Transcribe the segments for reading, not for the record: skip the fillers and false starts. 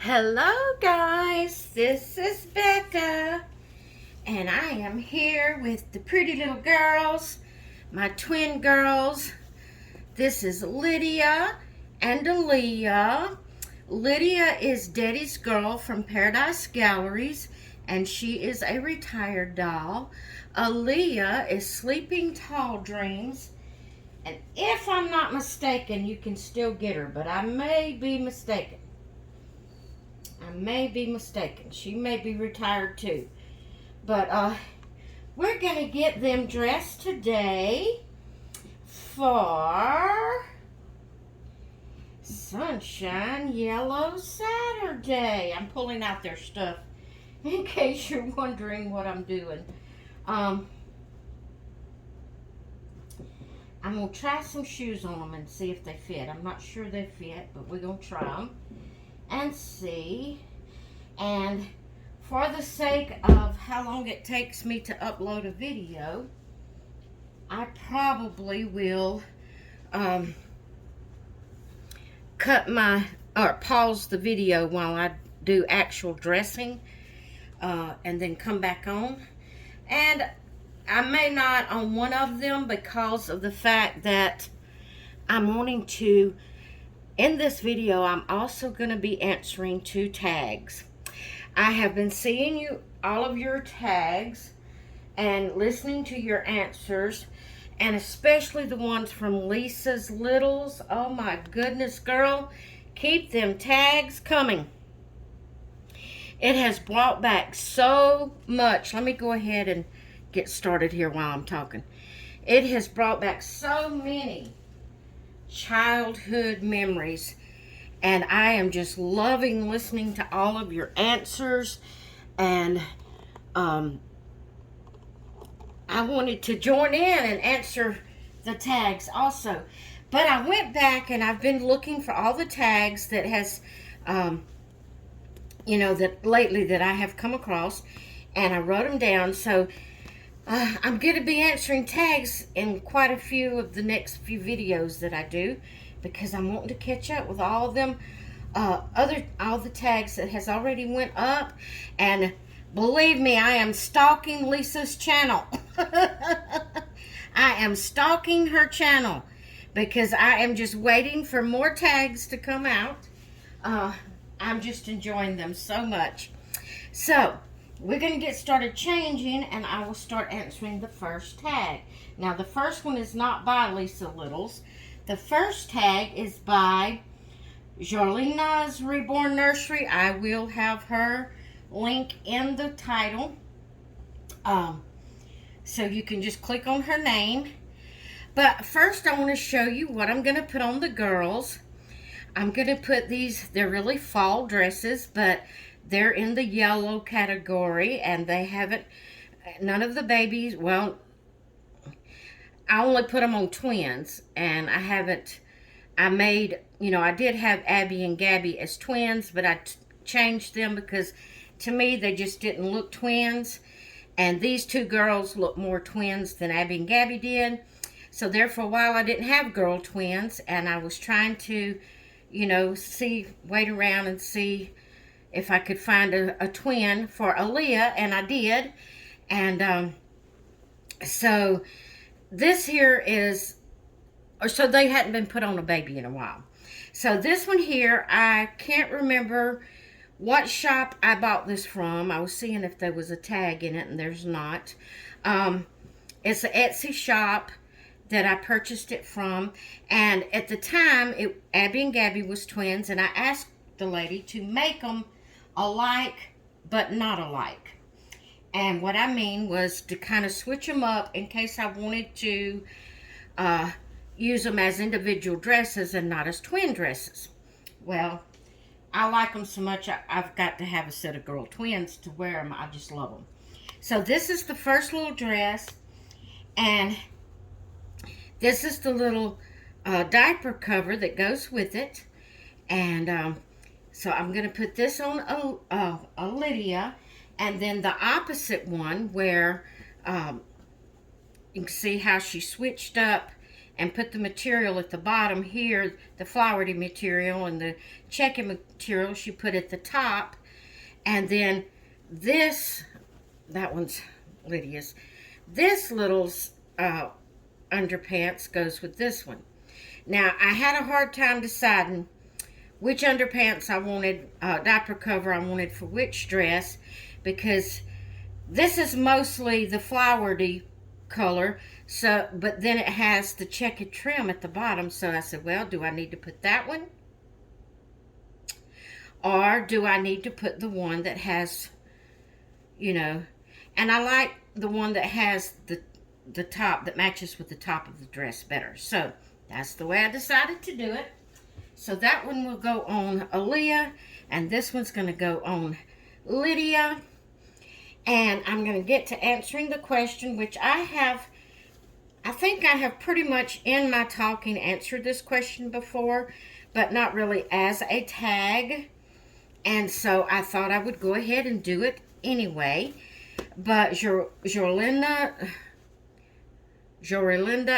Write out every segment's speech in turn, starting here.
Hello guys, this is Becca and I am here with the pretty little girls, my twin girls. This is Lydia and Aaliyah. Lydia is Daddy's girl from Paradise Galleries and she is a retired doll. Aaliyah is Sleeping Tall Dreams, and if I'm not mistaken you can still get her, but I may be mistaken. She may be retired too. But we're going to get them dressed today for Sunshine Yellow Saturday. I'm pulling out their stuff in case you're wondering what I'm doing. I'm going to try some shoes on them and see if they fit. I'm not sure they fit, but we're going to try them and see. And for the sake of how long it takes me to upload a video, I probably will pause the video while I do actual dressing, and then come back on. And I may not on one of them because of the fact that I'm wanting to, in this video, I'm also going to be answering 2 tags. I have been seeing all of your tags and listening to your answers, and especially the ones from Lisa's Littles. Oh my goodness, girl, keep them tags coming. It has brought back so much. Let me go ahead and get started here while I'm talking. It has brought back so many childhood memories, and I am just loving listening to all of your answers. And I wanted to join in and answer the tags also, but I went back and I've been looking for all the tags that has that lately that I have come across, and I wrote them down. So I'm going to be answering tags in quite a few of the next few videos that I do, because I'm wanting to catch up with all of them, all the tags that has already went up. And believe me, I am stalking Lisa's channel. I am stalking her channel because I am just waiting for more tags to come out. I'm just enjoying them so much. So we're going to get started changing, and I will start answering the first tag. Now, the first one is not by Lisa Littles. The first tag is by Jorlina's Reborn Nursery. I will have her link in the title, so you can just click on her name. But first, I want to show you what I'm going to put on the girls. I'm going to put these, they're really fall dresses, but they're in the yellow category, and they haven't, none of the babies, well, I only put them on twins, and I haven't, I did have Abby and Gabby as twins, but I changed them because to me they just didn't look twins, and these 2 girls look more twins than Abby and Gabby did. So there for a while I didn't have girl twins, and I was trying to, wait around and see if I could find a twin for Aaliyah, and I did. And so this here is, so they hadn't been put on a baby in a while. So this one here, I can't remember what shop I bought this from. I was seeing if there was a tag in it, and there's not. It's an Etsy shop that I purchased it from, and at the time, Abby and Gabby was twins, and I asked the lady to make them alike, but not alike. And what I mean was to kind of switch them up in case I wanted to use them as individual dresses and not as twin dresses. Well, I like them so much, I've got to have a set of girl twins to wear them. I just love them. So this is the first little dress, and this is the little diaper cover that goes with it. And so I'm going to put this on a Lydia, and then the opposite one where you can see how she switched up and put the material at the bottom here, the flowery material, and the checking material she put at the top. And then this, that one's Lydia's, this little underpants goes with this one. Now, I had a hard time deciding which underpants I wanted, diaper cover I wanted for which dress, because this is mostly the flowery color, so, but then it has the checkered trim at the bottom. So I said, well, do I need to put that one? Or do I need to put the one that has, you know, and I like the one that has the top, that matches with the top of the dress better. So that's the way I decided to do it. So that one will go on Aaliyah, and this one's going to go on Lydia. And I'm going to get to answering the question, which I think I have pretty much in my talking answered this question before, but not really as a tag. And so I thought I would go ahead and do it anyway. But Jorelinda,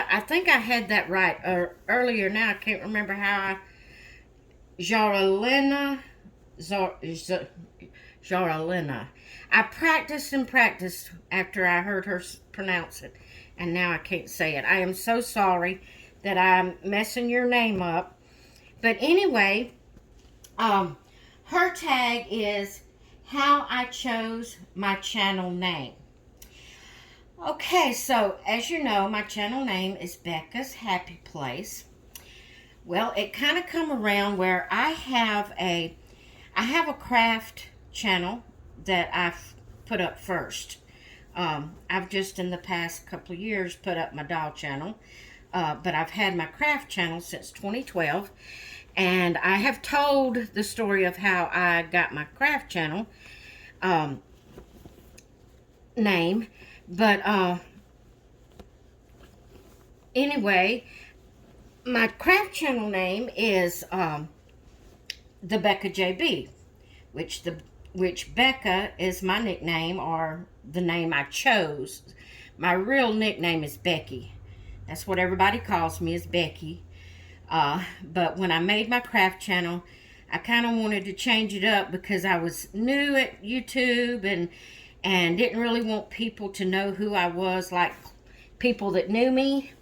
I think I had that right earlier. Now I can't remember how I... Jorelinda. I practiced and practiced after I heard her pronounce it, and now I can't say it. I am so sorry that I'm messing your name up. But anyway, her tag is how I chose my channel name. Okay, so as you know, my channel name is Becca's Happy Place. Well, it kind of come around where I have a craft channel that I've put up first. I've just in the past couple of years put up my doll channel, but I've had my craft channel since 2012, and I have told the story of how I got my craft channel name, but anyway, my craft channel name is the Becca JB, which Becca is my nickname, or the name I chose. My real nickname is Becky. That's what everybody calls me, is Becky. But when I made my craft channel, I kind of wanted to change it up because I was new at YouTube and didn't really want people to know who I was, like people that knew me.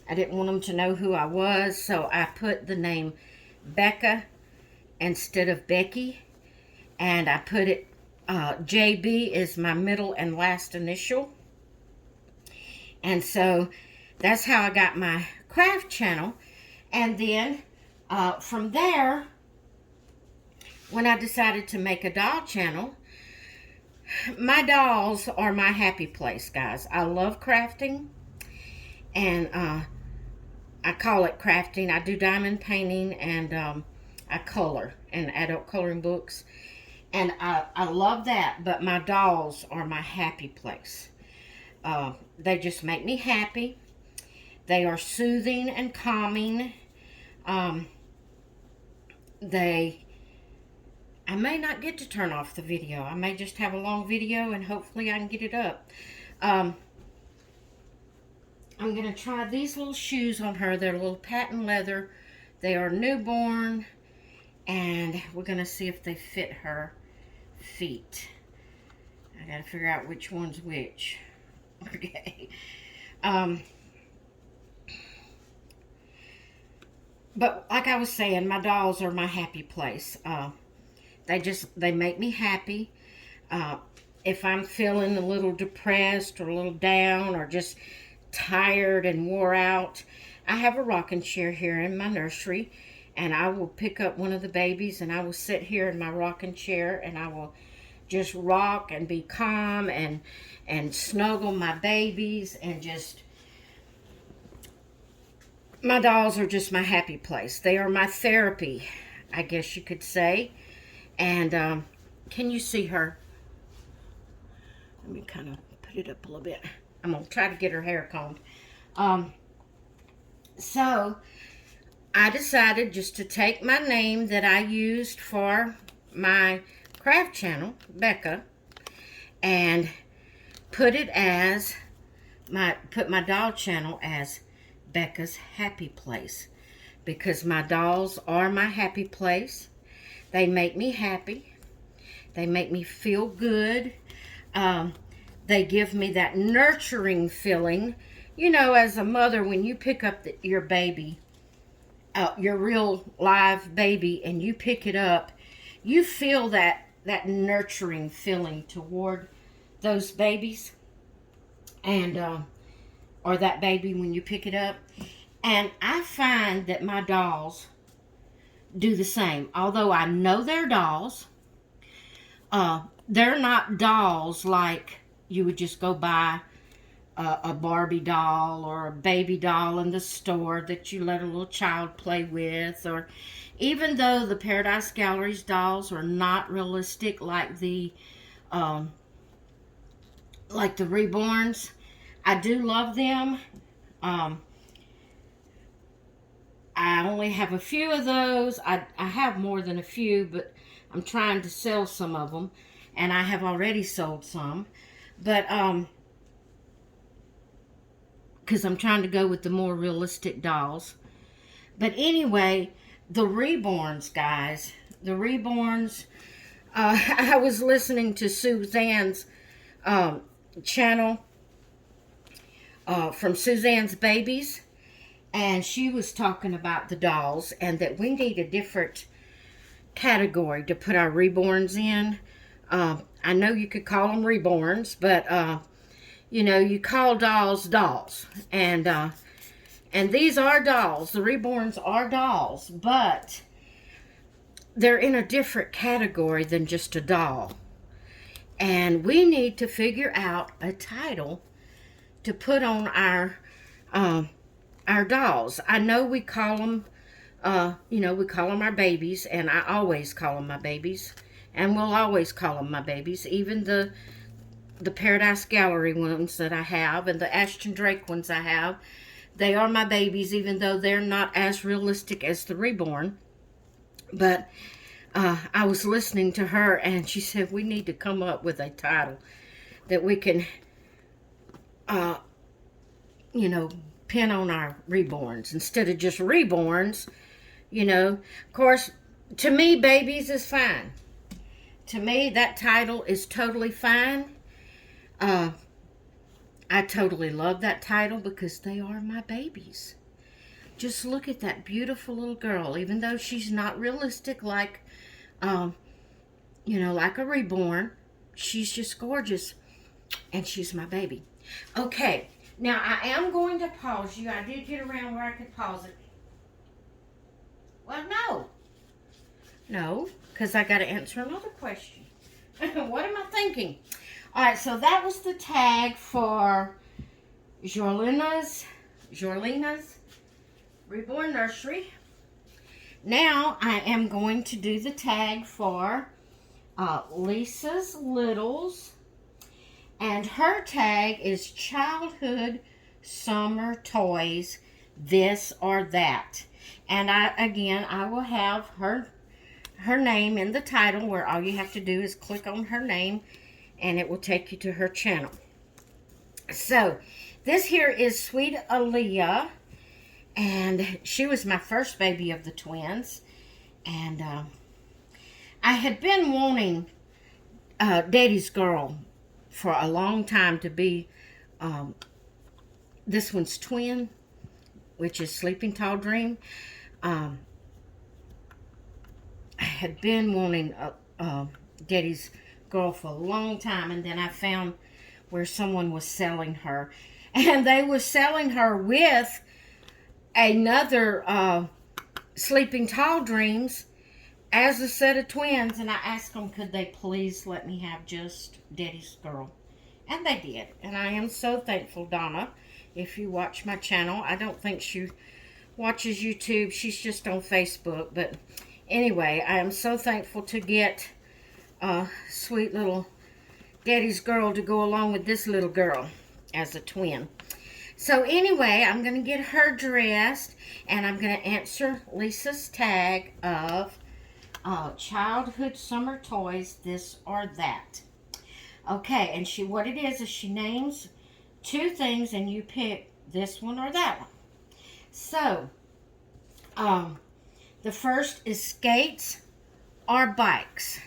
I didn't want them to know who I was, so I put the name Becca instead of Becky. And I put it, JB is my middle and last initial. And so that's how I got my craft channel. And then from there, when I decided to make a doll channel, my dolls are my happy place, guys. I love crafting. And I call it crafting. I do diamond painting, and I color in adult coloring books. And I love that, but my dolls are my happy place. They just make me happy. They are soothing and calming. I may not get to turn off the video. I may just have a long video, and hopefully I can get it up. I'm going to try these little shoes on her. They're little patent leather. They are newborn, and we're going to see if they fit her feet. I gotta figure out which one's which. Okay. But like I was saying, my dolls are my happy place. They make me happy. If I'm feeling a little depressed or a little down or just tired and wore out, I have a rocking chair here in my nursery, and I will pick up one of the babies, and I will sit here in my rocking chair, and I will just rock and be calm and snuggle my babies, and just, my dolls are just my happy place. They are my therapy, I guess you could say. And can you see her? Let me kind of put it up a little bit. I'm going to try to get her hair combed. So I decided just to take my name that I used for my craft channel, Becca, and put it as put my doll channel as Becca's happy place, because my dolls are my happy place. They make me happy. They make me feel good. They give me that nurturing feeling. You know, as a mother, when you pick up your baby, your real live baby, and you pick it up, you feel that nurturing feeling toward those babies, and or that baby when you pick it up. And I find that my dolls do the same. Although I know they're dolls, they're not dolls like you would just go buy a Barbie doll or a baby doll in the store that you let a little child play with. Or even though the Paradise Gallery's dolls are not realistic like the reborns, I do love them. I only have a few of those. I have more than a few, but I'm trying to sell some of them, and I have already sold some. But because I'm trying to go with the more realistic dolls. But anyway, the reborns, guys, the reborns. I was listening to Suzanne's channel from Suzanne's Babies, and she was talking about the dolls and that we need a different category to put our reborns in. I know you could call them reborns, but you know, you call dolls dolls, and these are dolls. The reborns are dolls, but they're in a different category than just a doll. And we need to figure out a title to put on our dolls. I know we call them, you know, we call them our babies, and I always call them my babies, and we'll always call them my babies. Even the Paradise Gallery ones that I have, and the Ashton Drake ones I have, they are my babies, even though they're not as realistic as the reborn. But I was listening to her, and she said we need to come up with a title that we can, you know, pin on our reborns instead of just reborns. You know, of course, to me, babies is fine. To me, that title is totally fine. I totally love that title because they are my babies. Just look at that beautiful little girl, even though she's not realistic like, you know, like a reborn. She's just gorgeous, and she's my baby. Okay, now I am going to pause you. I did get around where I could pause it. Well, no, because I got to answer another question. What am I thinking? All right, so that was the tag for Jorlina's Reborn Nursery. Now I am going to do the tag for Lisa's Littles, and her tag is Childhood Summer Toys, This or That. And I will have her name in the title, where all you have to do is click on her name and it will take you to her channel. So this here is Sweet Aaliyah, and she was my first baby of the twins. And I had been wanting Daddy's Girl for a long time to be this one's twin, which is Sleeping Tall Dream. I had been wanting Daddy's Girl for a long time, and then I found where someone was selling her, and they were selling her with another Sleeping Tall Dreams as a set of twins. And I asked them, could they please let me have just Daddy's Girl, and they did. And I am so thankful. Donna, if you watch my channel, I don't think she watches YouTube, she's just on Facebook. But anyway, I am so thankful to get sweet little Daddy's Girl to go along with this little girl as a twin. So anyway, I'm going to get her dressed, and I'm going to answer Lisa's tag of Childhood Summer Toys, This or That. Okay, and what it is she names two things, and you pick this one or that one. So, the first is skates or bikes.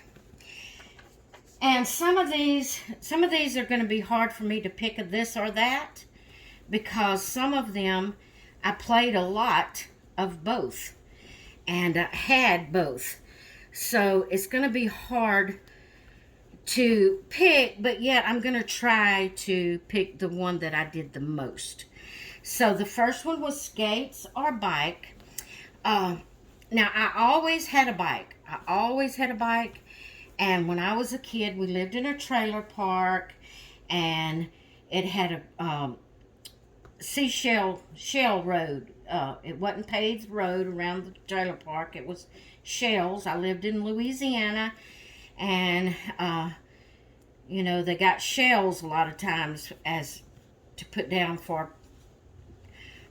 And some of these are going to be hard for me to pick a this or that, because some of them I played a lot of both and had both. So it's going to be hard to pick, but yet I'm going to try to pick the one that I did the most. So the first one was skates or bike. Now, I always had a bike. And when I was a kid, we lived in a trailer park, and it had a shell road. It wasn't paved road around the trailer park. It was shells. I lived in Louisiana, and they got shells a lot of times as to put down for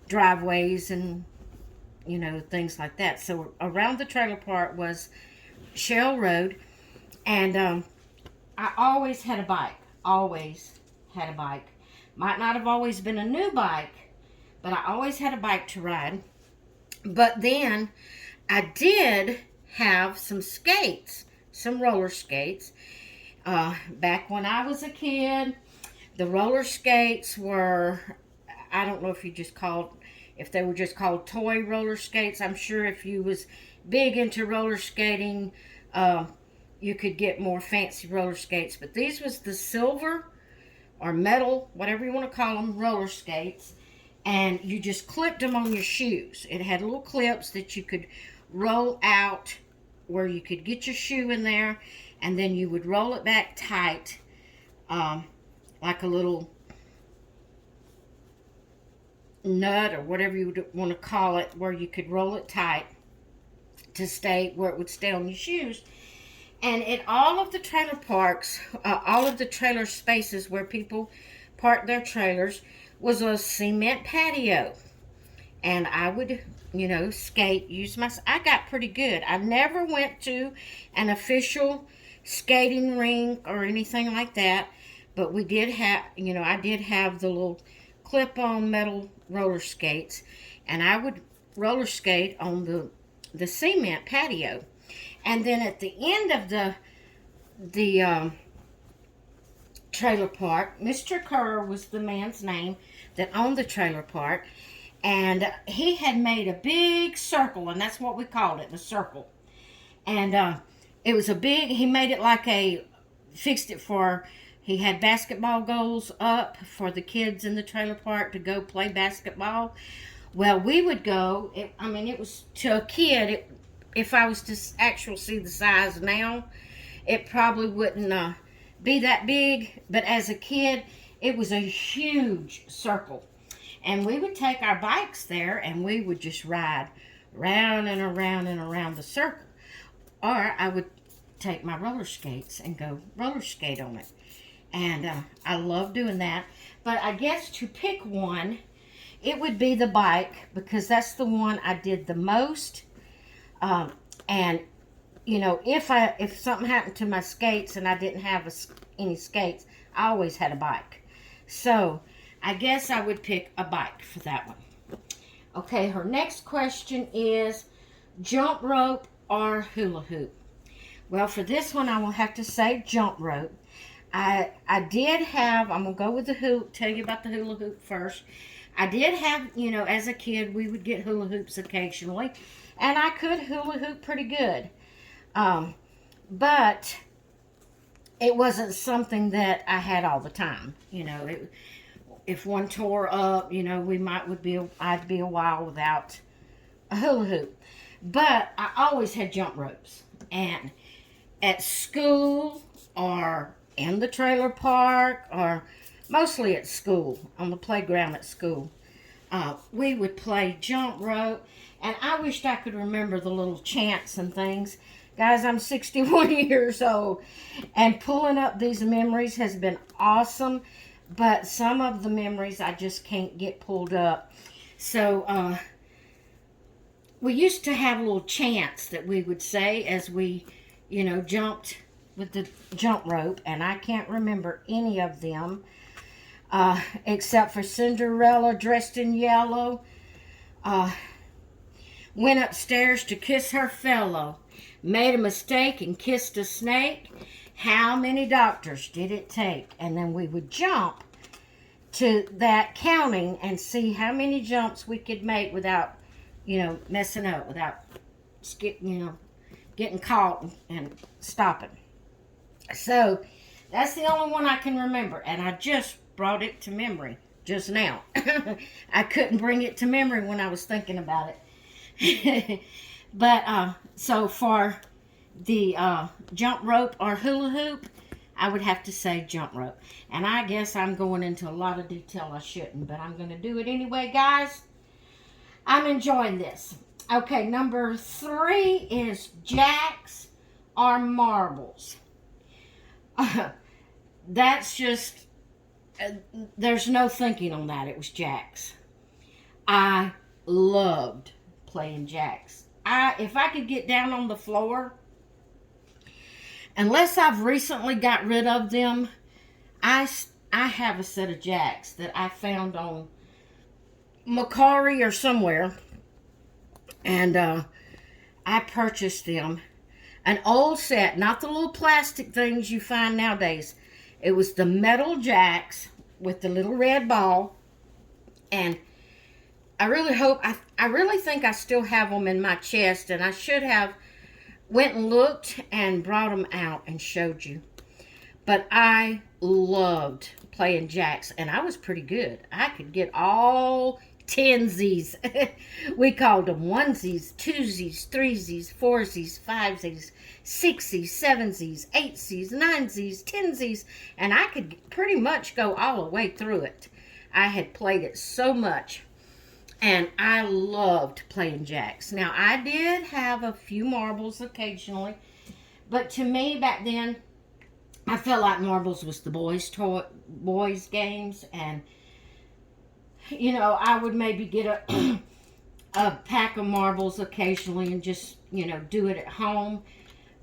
driveways and things like that. So around the trailer park was shell road, and I always had a bike. Might not have always been a new bike, but I always had a bike to ride. But then I did have some skates, some roller skates. Back when I was a kid, the roller skates were, I don't know if they were just called toy roller skates. I'm sure if you was big into roller skating, you could get more fancy roller skates. But these was the silver or metal, whatever you want to call them, roller skates. And you just clipped them on your shoes. It had little clips that you could roll out where you could get your shoe in there. And then you would roll it back tight, like a little nut or whatever you would want to call it, where you could roll it tight to stay where it would stay on your shoes. And at all of the trailer parks, all of the trailer spaces where people park their trailers, was a cement patio. And I would, skate, I got pretty good. I never went to an official skating rink or anything like that, but we did have, I did have the little clip-on metal roller skates, and I would roller skate on the cement patio. And then at the end of the trailer park, Mr. Kerr was the man's name that owned the trailer park, and he had made a big circle, and that's what we called it, the circle. And it was he made it fixed it for, he had basketball goals up for the kids in the trailer park to go play basketball. Well, we would go, it was to a kid, if I was to actually see the size now, it probably wouldn't be that big. But as a kid, it was a huge circle. And we would take our bikes there, and we would just ride round and around and around the circle. Or I would take my roller skates and go roller skate on it. And I love doing that. But I guess to pick one, it would be the bike, because that's the one I did the most. And if something happened to my skates and I didn't have any skates, I always had a bike. So I guess I would pick a bike for that one. Okay, her next question is jump rope or hula hoop. Well, for this one, I will have to say jump rope. I did have, I'm going to go with tell you about the hula hoop first. I did have, as a kid, we would get hula hoops occasionally, and I could hula hoop pretty good. But it wasn't something that I had all the time. If one tore up, I'd be a while without a hula hoop. But I always had jump ropes. And at school or in the trailer park, or mostly at school, on the playground at school, we would play jump rope. And I wished I could remember the little chants and things. Guys, I'm 61 years old, and pulling up these memories has been awesome, but some of the memories I just can't get pulled up. So we used to have little chants that we would say as we, jumped with the jump rope, and I can't remember any of them except for Cinderella dressed in yellow. Uh, went upstairs to kiss her fellow. Made a mistake and kissed a snake. How many doctors did it take? And then we would jump to that counting and see how many jumps we could make without, messing up, without, getting caught and stopping. So that's the only one I can remember, and I just brought it to memory just now. I couldn't bring it to memory when I was thinking about it. But so for the jump rope or hula hoop, I would have to say jump rope. And I guess I'm going into a lot of detail I shouldn't, but I'm going to do it anyway, guys. I'm enjoying this. Okay, number 3 is jacks or marbles. That's just, there's no thinking on that. It was jacks. I loved playing jacks. If I could get down on the floor, unless I've recently got rid of them, I have a set of jacks that I found on Macari or somewhere, and I purchased them. An old set, not the little plastic things you find nowadays. It was the metal jacks with the little red ball, and I really think I still have them in my chest, and I should have went and looked and brought them out and showed you. But I loved playing jacks, and I was pretty good. I could get all tensies. We called them onesies, twosies, threesies, foursies, fivesies, sixies, sevensies, eightsies, ninesies, tensies, and I could pretty much go all the way through it. I had played it so much. And I loved playing jacks. Now, I did have a few marbles occasionally. But to me, back then, I felt like marbles was the boys' games. And, I would maybe get a pack of marbles occasionally and just, do it at home.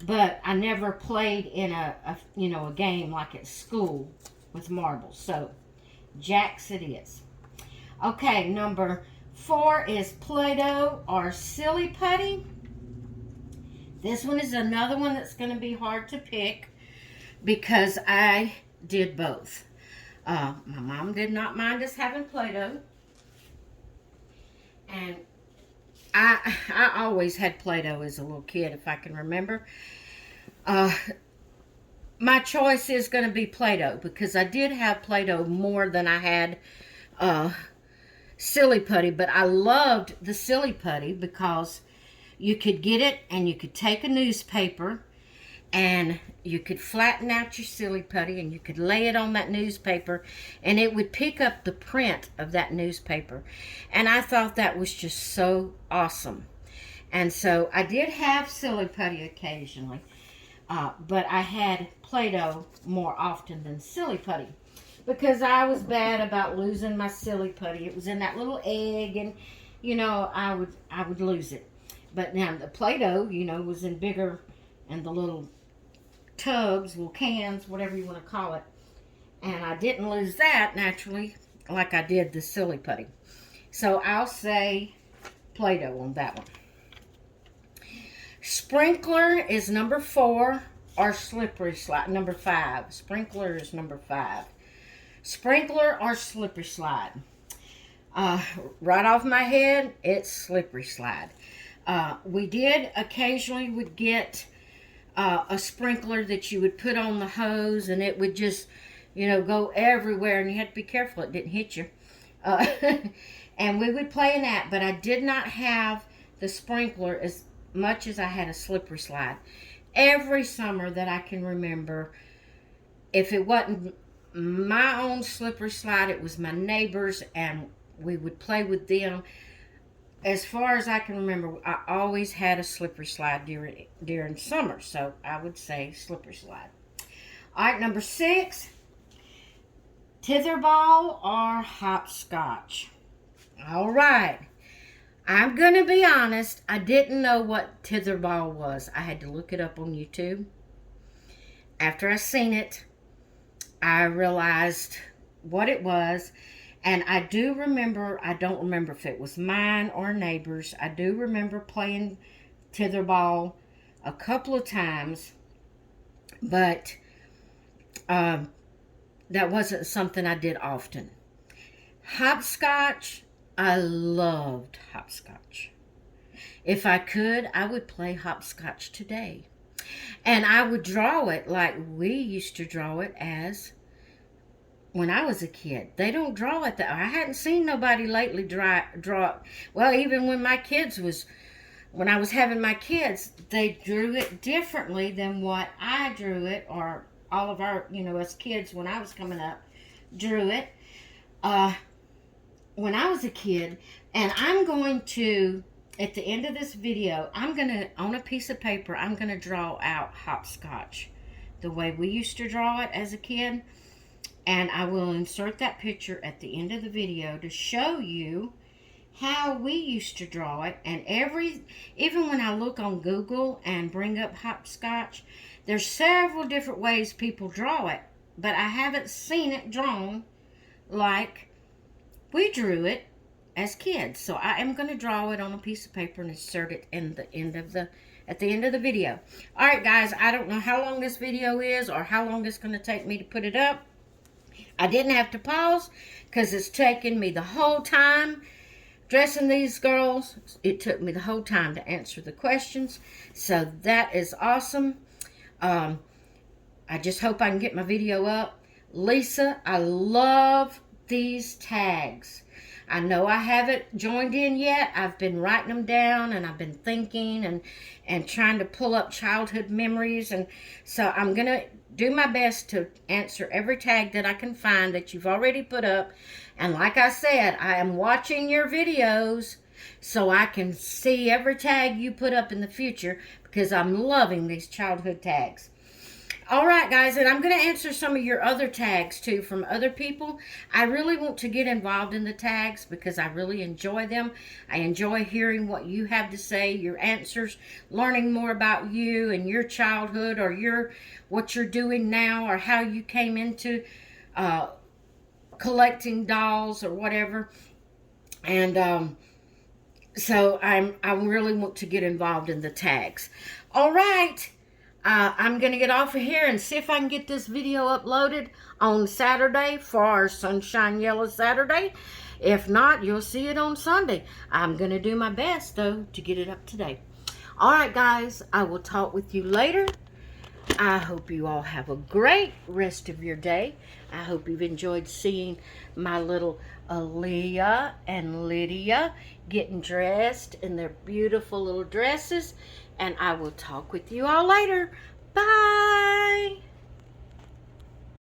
But I never played in a game like at school with marbles. So, jacks it is. Okay, number 4 is Play-Doh or Silly Putty. This one is another one that's going to be hard to pick because I did both. My mom did not mind us having Play-Doh. And I always had Play-Doh as a little kid, if I can remember. My choice is going to be Play-Doh because I did have Play-Doh more than I had Silly Putty, but I loved the Silly Putty because you could get it and you could take a newspaper and you could flatten out your Silly Putty and you could lay it on that newspaper and it would pick up the print of that newspaper. And I thought that was just so awesome. And so I did have Silly Putty occasionally, but I had Play-Doh more often than Silly Putty. Because I was bad about losing my Silly Putty. It was in that little egg, and I would lose it. But now the Play-Doh, was in bigger, and the little tubs, little cans, whatever you want to call it. And I didn't lose that naturally, like I did the Silly Putty. So I'll say Play-Doh on that one. Sprinkler is number 4, or slippery slide number 5. Sprinkler is number 5. Sprinkler or slippery slide. Right off my head, it's slippery slide. We did occasionally would get a sprinkler that you would put on the hose and it would just, go everywhere and you had to be careful it didn't hit you. And we would play in that, but I did not have the sprinkler as much as I had a slippery slide. Every summer that I can remember, if it wasn't my own slippery slide, it was my neighbors, and we would play with them. As far as I can remember, I always had a slippery slide during summer, so I would say slippery slide. All right, number 6, tetherball or hopscotch. All right, I'm going to be honest, I didn't know what tetherball was. I had to look it up on YouTube. After I seen it, I realized what it was, And I do remember, I don't remember if it was mine or neighbors, I do remember playing tetherball a couple of times, but that wasn't something I did often. Hopscotch, I loved hopscotch. If I could, I would play hopscotch today. And I would draw it like we used to draw it as when I was a kid. They don't draw it that I hadn't seen nobody lately draw it. Well, even when I was having my kids, they drew it differently than what I drew it, or all of our, us kids when I was coming up drew it. When I was a kid, and I'm going to, at the end of this video, on a piece of paper, I'm going to draw out hopscotch the way we used to draw it as a kid. And I will insert that picture at the end of the video to show you how we used to draw it. And even when I look on Google and bring up hopscotch, there's several different ways people draw it. But I haven't seen it drawn like we drew it as kids. So I am going to draw it on a piece of paper and insert it at the end of the video. All right, guys, I don't know how long this video is or how long it's going to take me to put it up. I didn't have to pause because it's taken me the whole time dressing these girls. It took me the whole time to answer the questions. So that is awesome. I just hope I can get my video up. Lisa, I love these tags. I know I haven't joined in yet. I've been writing them down and I've been thinking and trying to pull up childhood memories. And so I'm going to do my best to answer every tag that I can find that you've already put up. And like I said, I am watching your videos so I can see every tag you put up in the future because I'm loving these childhood tags. All right, guys, and I'm going to answer some of your other tags, too, from other people. I really want to get involved in the tags because I really enjoy them. I enjoy hearing what you have to say, your answers, learning more about you and your childhood or what you're doing now or how you came into collecting dolls or whatever. And so I really want to get involved in the tags. All right. I'm going to get off of here and see if I can get this video uploaded on Saturday for our Sunshine Yellow Saturday. If not, you'll see it on Sunday. I'm going to do my best, though, to get it up today. All right, guys, I will talk with you later. I hope you all have a great rest of your day. I hope you've enjoyed seeing my little Aaliyah and Lydia getting dressed in their beautiful little dresses. And I will talk with you all later. Bye.